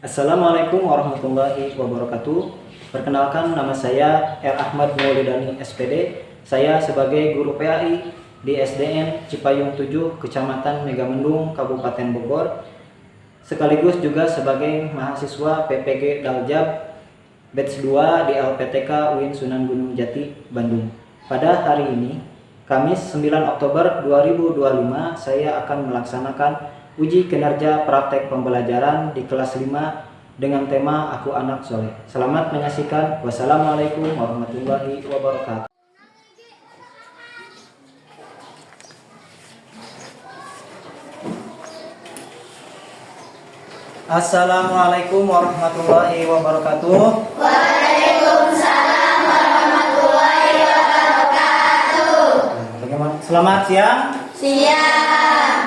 Assalamualaikum warahmatullahi wabarakatuh. Perkenalkan, nama saya R. Ahmad Maulidani SPD. Saya sebagai guru PAI di SDN Cipayung 7, Kecamatan Megamendung, Kabupaten Bogor. Sekaligus juga sebagai mahasiswa PPG Daljab Batch 2 di LPTK UIN Sunan Gunung Jati, Bandung. Pada hari ini, Kamis 9 Oktober 2025, saya akan melaksanakan uji kinerja praktek pembelajaran di kelas 5 dengan tema Aku Anak Soleh. Selamat menyaksikan. Wassalamualaikum warahmatullahi wabarakatuh. Assalamualaikum warahmatullahi wabarakatuh. Waalaikumsalam warahmatullahi wabarakatuh. Bagaimana? Selamat siang. Siang.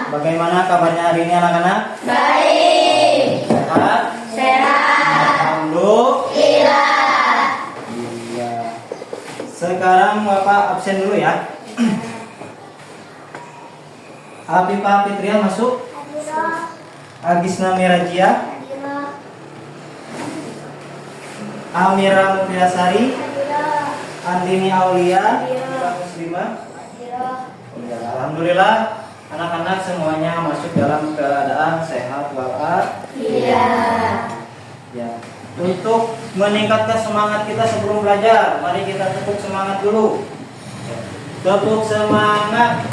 Bagaimana kabarnya hari ini anak-anak? Baik. Sehat? Sehat. Alhamdulillah. Iya. Sekarang Bapak absen dulu ya. Abifah Fitria masuk. Agisna Mirajia. Amira Mufiasari. Andini Aulia. Muslimah. Alhamdulillah, anak-anak semuanya masuk dalam keadaan sehat walafiat. Iya. Ya. Untuk meningkatkan semangat kita sebelum belajar, mari kita tepuk semangat dulu. Tepuk semangat.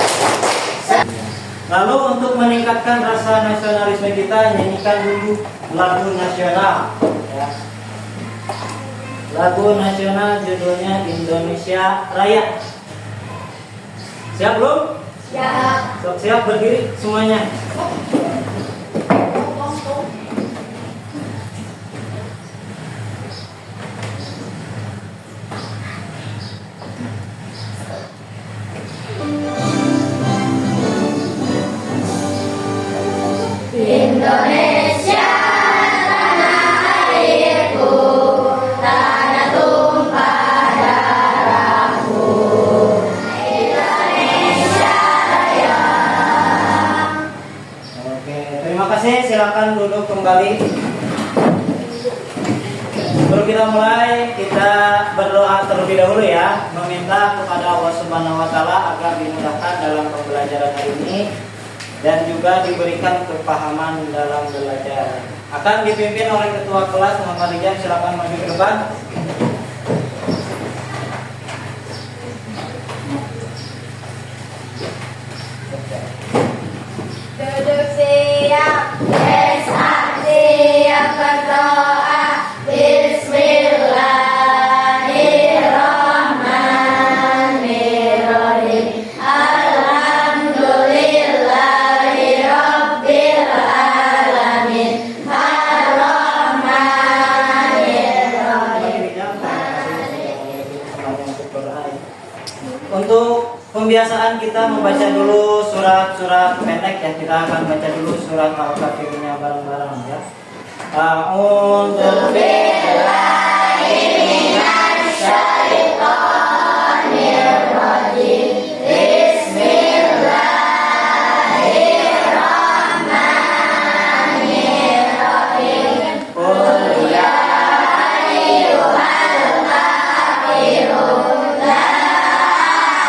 Lalu untuk meningkatkan rasa nasionalisme kita, nyanyikan dulu lagu nasional. Ya. Lagu nasional judulnya Indonesia Raya. Siap belum? Siap. Siap, berdiri semuanya. Indonesia tanah airku, tanah tumpah darahku. Indonesia Raya. Oke, terima kasih. Silakan duduk kembali. Sebelum kita mulai, kita berdoa terlebih dahulu ya, meminta kepada Allah Subhanahu wa taala agar dimudahkan dalam pembelajaran hari ini dan juga diberikan kepahaman dalam belajar. Akan dipimpin oleh ketua kelas Muhammad Rijal. Silakan maju ke depan. Duduk siap, besar siap berdoa. Bismillahirrahmanirrahim. Alhamdulillahirabbil alamin. Arrahmanirrahim. Untuk pembiasaan kita membaca dulu surat-surat pendek ya. Kita akan baca dulu surat Al-Kafirunnya bareng-bareng ya. A'udzu Billahi minasyaitonir rajim. Bismillahirrahmanirrahim. Qul ya ayyuhal kafirun la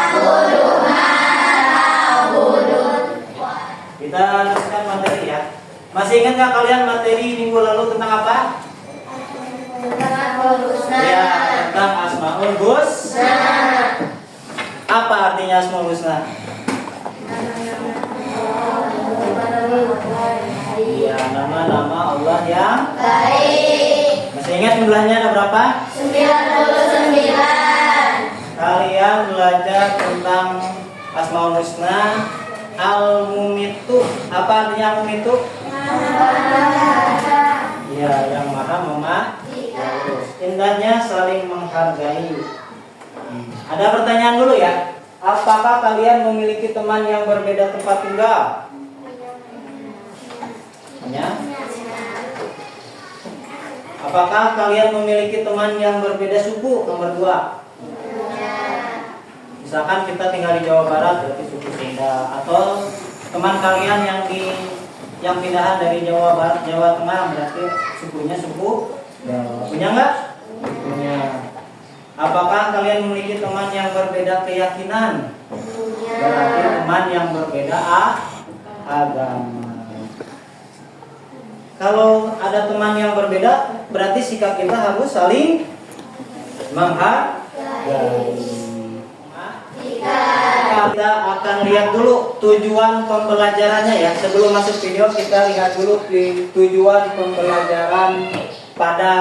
a'budu ma ta'budun. Kita teruskan materi ya. Masih ingat nggak kalian materi minggu lalu tentang apa? Ya, tentang Asmaul Husna. Apa artinya Asmaul Husna? Ya, nama-nama Allah yang Baik. masih ingat jumlahnya ada berapa? 99. Kalian belajar tentang Asmaul Husna. Al-Mumitu. Apa artinya Al-Mumitu? Ya, yang maha mematikan. Indahnya saling menghargai. Ada pertanyaan dulu ya. Apakah kalian memiliki teman yang berbeda tempat tinggal? Ya. Apakah kalian memiliki teman yang berbeda suku? Nomor 2. Misalkan kita tinggal di Jawa Barat, berarti suku Sunda. Atau teman kalian yang di yang pindahan dari Jawa Barat, Jawa Tengah, berarti sukunya suku Jawa. Punya nggak? Punya. Apakah kalian memiliki teman yang berbeda keyakinan? Berarti teman yang berbeda agama. Kalau ada teman yang berbeda, berarti sikap kita harus saling menghargai. Kita akan lihat dulu tujuan pembelajarannya ya. Sebelum masuk video kita lihat dulu tujuan pembelajaran pada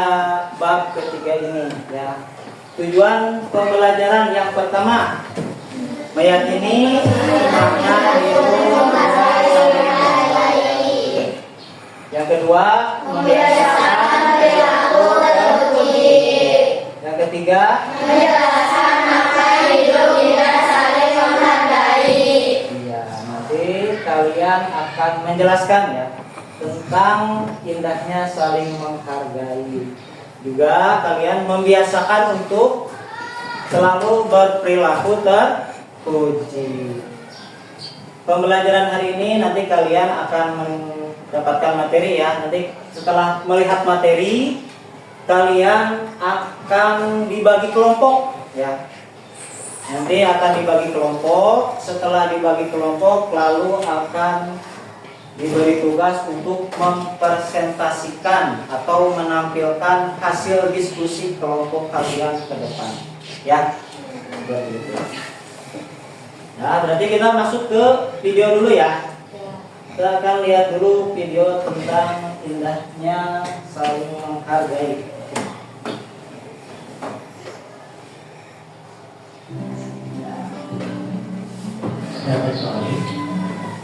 bab ketiga ini ya. Tujuan pembelajaran yang pertama, meyakini makna hidup. Yang kedua, membiasakan perilaku terpuji. Yang ketiga, menjelaskan makna hidup tidak saling menghargai. Iya, nanti kalian akan menjelaskan ya tentang indahnya saling menghargai. Juga kalian membiasakan untuk selalu berperilaku terpuji. Pembelajaran hari ini nanti kalian akan mendapatkan materi ya. Nanti setelah melihat materi, kalian akan dibagi kelompok ya. Nanti akan dibagi kelompok. Setelah dibagi kelompok, lalu akan diberi tugas untuk mempresentasikan atau menampilkan hasil diskusi kelompok kalian ke depan ya. Begitu. Nah, berarti kita masuk ke video dulu ya. Kita akan lihat dulu video tentang indahnya saling menghargai. Sahabat soleh,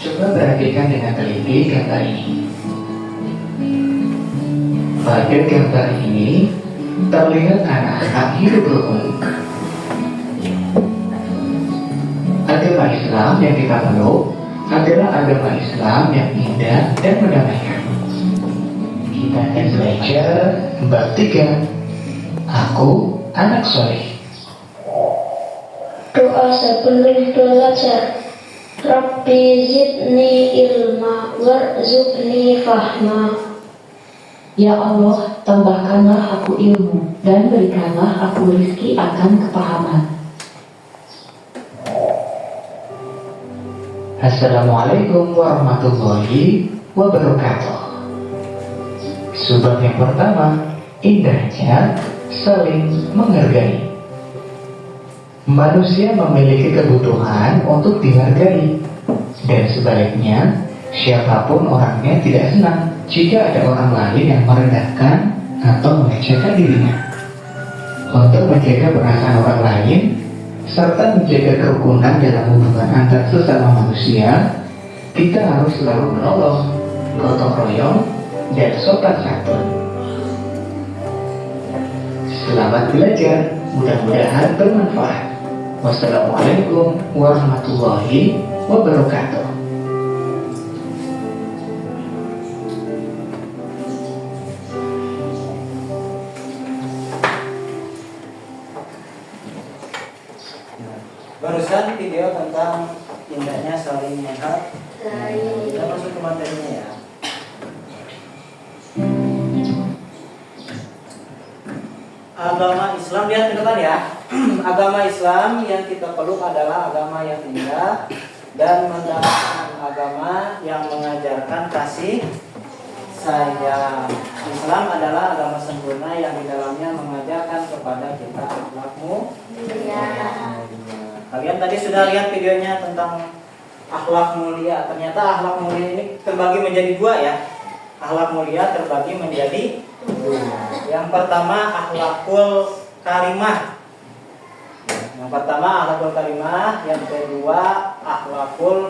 coba perhatikan dengan teliti gambar ini. Pada gambar ini terlihat anak-anak hidup rukun. Agama Islam yang kita peluk adalah agama Islam yang indah dan mendamaikan. Kita akan belajar bab 3. Aku anak soleh. Doa sebelum belajar. Rabbi zidni ilma warzuqni fahma. Ya Allah, tambahkanlah aku ilmu dan berikanlah aku rezeki akan kepahaman. Assalamualaikum warahmatullahi wabarakatuh. Sebab yang pertama, indahnya saling menghargai. Manusia memiliki kebutuhan untuk dihargai, dan sebaliknya, siapapun orangnya tidak senang jika ada orang lain yang merendahkan atau melecehkan dirinya. Untuk menjaga perasaan orang lain serta menjaga kerukunan dalam hubungan antar sesama manusia, kita harus selalu menolong, gotong royong, dan sopan santun. Selamat belajar, mudah-mudahan bermanfaat. Wassalamualaikum warahmatullahi wabarakatuh. Barusan video tentang indahnya saling menghargai. Kita masuk ke materinya ya. Agama Islam, lihat ke depan ya. Agama Islam yang kita peluk adalah agama yang indah dan mendapatkan agama yang mengajarkan kasih sayang. Islam adalah agama sempurna yang di dalamnya mengajarkan kepada kita akhlak mulia. Kalian tadi sudah lihat videonya tentang akhlak mulia. Ternyata akhlak mulia ini terbagi menjadi dua ya. Akhlak mulia terbagi menjadi dua. Yang pertama akhlakul karimah. Yang pertama akhlakul karimah, yang kedua akhlakul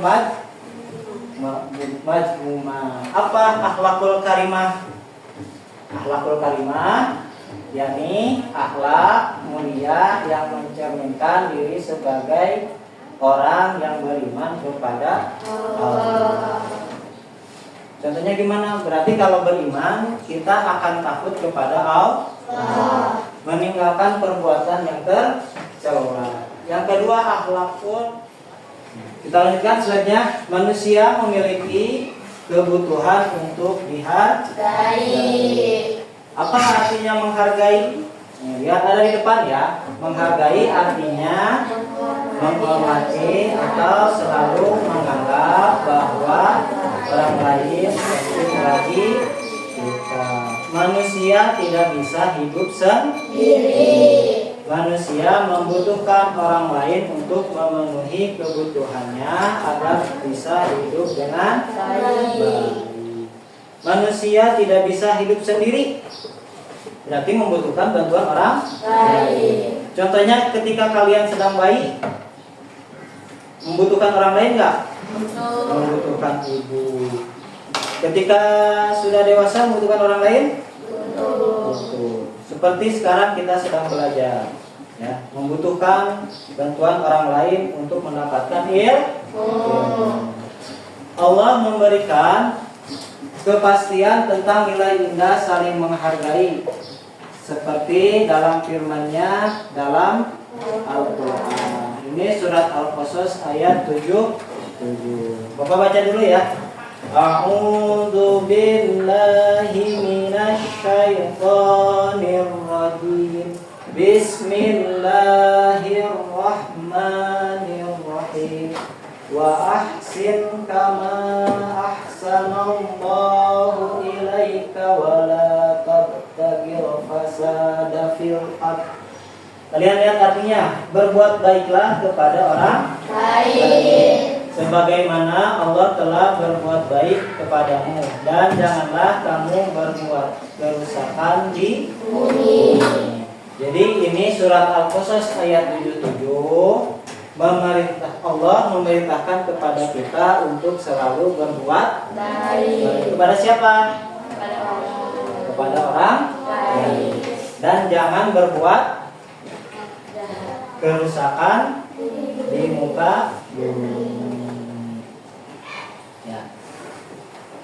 majmumah. Apa akhlakul karimah? Akhlakul karimah yakni akhlak mulia yang mencerminkan diri sebagai orang yang beriman kepada Allah. Contohnya gimana? Berarti kalau beriman kita akan takut kepada Allah, meninggalkan perbuatan yang tercela. Yang kedua akhlakul, kita lanjutkan slide-nya. Manusia memiliki kebutuhan untuk dihargai. Apa artinya menghargai? Lihat ada di depan ya. Menghargai artinya menghormati atau selalu menganggap bahwa orang lain lebih dari kita. Manusia tidak bisa hidup sendiri. Manusia membutuhkan orang lain untuk memenuhi kebutuhannya agar bisa hidup dengan baik. Manusia tidak bisa hidup sendiri, berarti membutuhkan bantuan orang lain. Contohnya ketika kalian sedang bayi, membutuhkan orang lain nggak? Membutuhkan ibu. Ketika sudah dewasa membutuhkan orang lain? Betul. Seperti sekarang kita sedang belajar, ya, membutuhkan bantuan orang lain untuk mendapatkan ilmu. Allah memberikan kepastian tentang nilai indah saling menghargai, seperti dalam firman-Nya dalam Al-Quran. Ini surat Al-Qasas ayat 77. Bapak baca dulu ya. A'udzu billahi minasy syaithanir rajim. Bismillahirrahmanirrahim. Wa ahsin kama ahsanallahu ilaika wa la tabtagil fasada fil ardh. Kalian lihat artinya, berbuat baiklah kepada orang lain sebagaimana Allah telah berbuat baik kepadamu, dan janganlah kamu berbuat kerusakan di bumi. Jadi ini surat Al-Qasas ayat 77. Allah memerintahkan kepada kita untuk selalu berbuat baik. Kepada siapa? Kepada orang lain. Dan jangan berbuat kerusakan di muka bumi. Ya.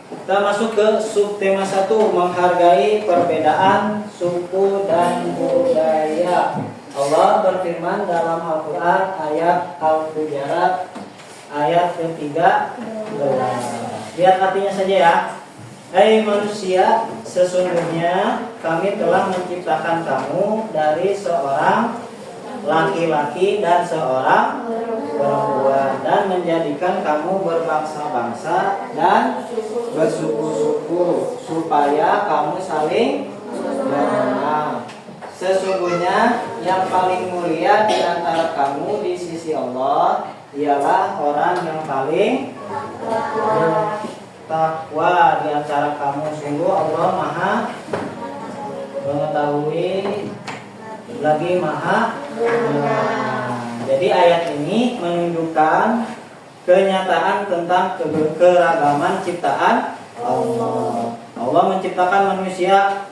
Kita masuk ke subtema 1, menghargai perbedaan suku dan budaya. Allah berfirman dalam Al-Quran ayat Al-Hujurat ayat ketiga. Lihat artinya saja ya. Hai manusia, sesungguhnya kami telah menciptakan kamu dari seorang laki-laki dan seorang perempuan, dan menjadikan kamu berbangsa-bangsa dan bersuku-suku supaya kamu saling mengenal. Sesungguhnya yang paling mulia di antara kamu di sisi Allah ialah orang yang paling bertakwa di antara kamu. Sungguh Allah Maha mengetahui lagi Maha mengenal. Jadi ayat ini menunjukkan kenyataan tentang keragaman ciptaan Allah. Allah menciptakan manusia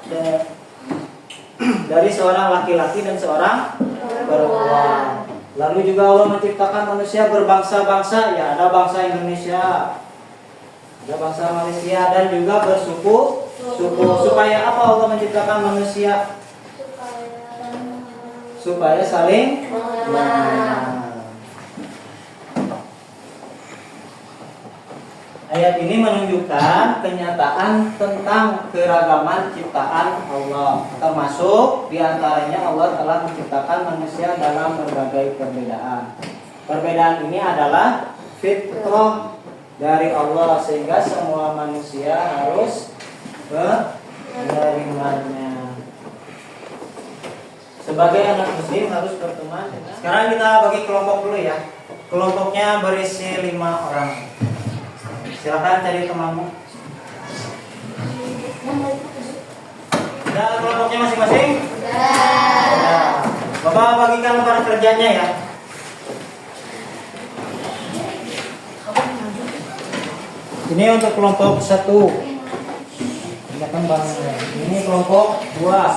dari seorang laki-laki dan seorang perempuan. Lalu juga Allah menciptakan manusia berbangsa-bangsa, ya, ada bangsa Indonesia, ada bangsa Malaysia, dan juga bersuku. Supaya apa Allah menciptakan manusia? Supaya saling mengenal. Ayat ini menunjukkan kenyataan tentang keragaman ciptaan Allah. Termasuk diantaranya Allah telah menciptakan manusia dalam berbagai perbedaan. Perbedaan ini adalah fitrah dari Allah, sehingga semua manusia harus menerimanya. Sebagai anak muslim harus berteman. Sekarang kita bagi kelompok dulu ya. Kelompoknya berisi 5 orang. Silakan cari temanmu. Sudah kelompoknya masing-masing? Sudah. Bapak bagikan lembar kerjanya ya. Ini untuk kelompok 1. Ini kelompok 2.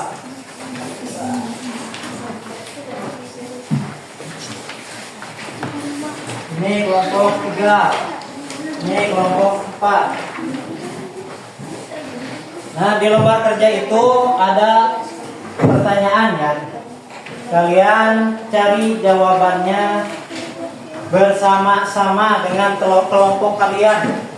Ini kelompok 3. Ini kelompok 4. Nah, di lembar kerja itu ada pertanyaan ya. Kalian cari jawabannya bersama-sama dengan kelompok kalian.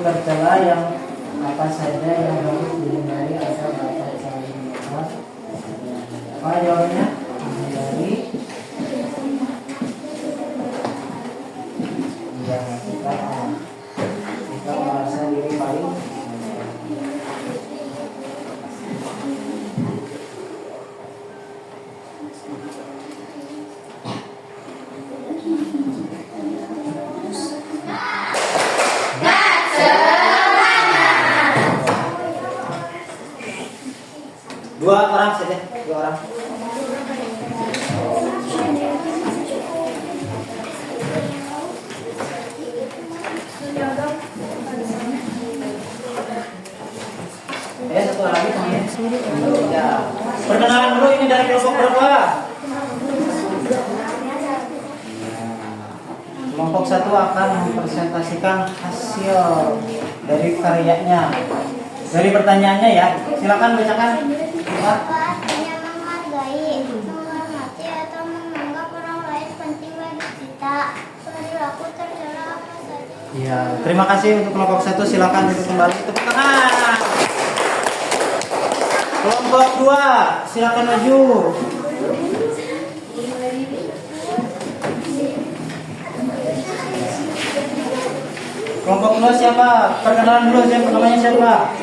tercela yang apa saja yang harus dihindari agar dapat saling mengenal? Apa jawabannya? Menghindari yang kita merasa diri paling dua orang saja, dua orang. Satu lagi temannya. Ya. Perkenalan dulu, ini dari kelompok berapa? Kelompok 1 akan mempresentasikan hasil dari karyanya. Dari pertanyaannya ya, silakan bacakan. Hanya menghargai, menghormati atau menganggap orang lain penting bagi kita. Perilaku tercela apa saja. Ya, terima kasih untuk kelompok 1, silakan duduk kembali. Tepuk tangan. Kelompok 2, silakan maju. Kelompok 2 siapa? Perkenalan dulu, siapa namanya siapa?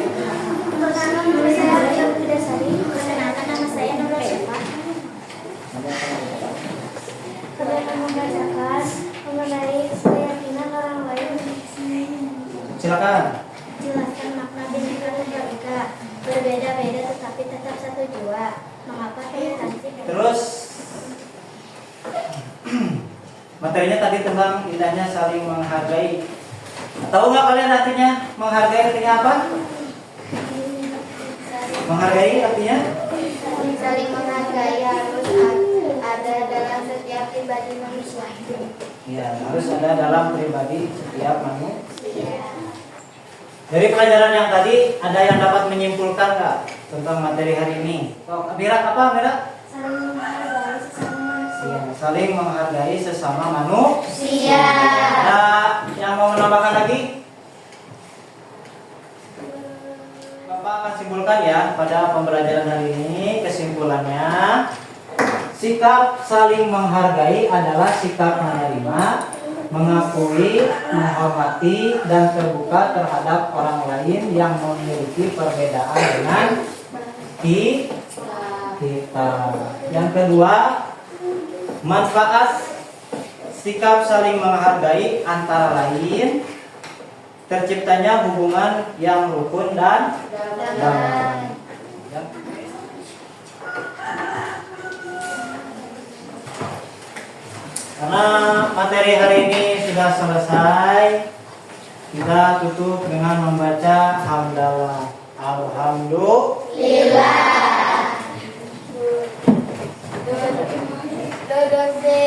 Perkenalkan nama saya Ria Bidasari. Perkenalkan nama saya Nurul Syifa. Kemudian membacakan mengenai keyakinan orang lain. Silakan. Jelaskan makna Bhinneka Tunggal Ika. Berbeda-beda tetapi tetap satu jua. Mengapa toleransi? Terus materinya tadi tentang indahnya saling menghargai. Tahu nggak kalian artinya menghargai artinya apa? Menghargai artinya? Saling menghargai harus ada dalam setiap pribadi manusia. Ya, harus ada dalam pribadi setiap manusia. Dari pelajaran yang tadi ada yang dapat menyimpulkan nggak tentang materi hari ini? Oh, Mira apa Mira? Saling menghargai sesama manusia. Ya, saling menghargai sesama manusia. Iya. Ada yang mau menambahkan lagi? Bapak akan simpulkan ya pada pembelajaran hari ini. Kesimpulannya, sikap saling menghargai adalah sikap menerima, mengakui, menghormati, dan terbuka terhadap orang lain yang memiliki perbedaan dengan kita. Yang kedua, manfaat sikap saling menghargai antara lain terciptanya hubungan yang rukun dan damai. Karena materi hari ini sudah selesai, kita tutup dengan membaca hamdalah. Alhamdulillah. Dodose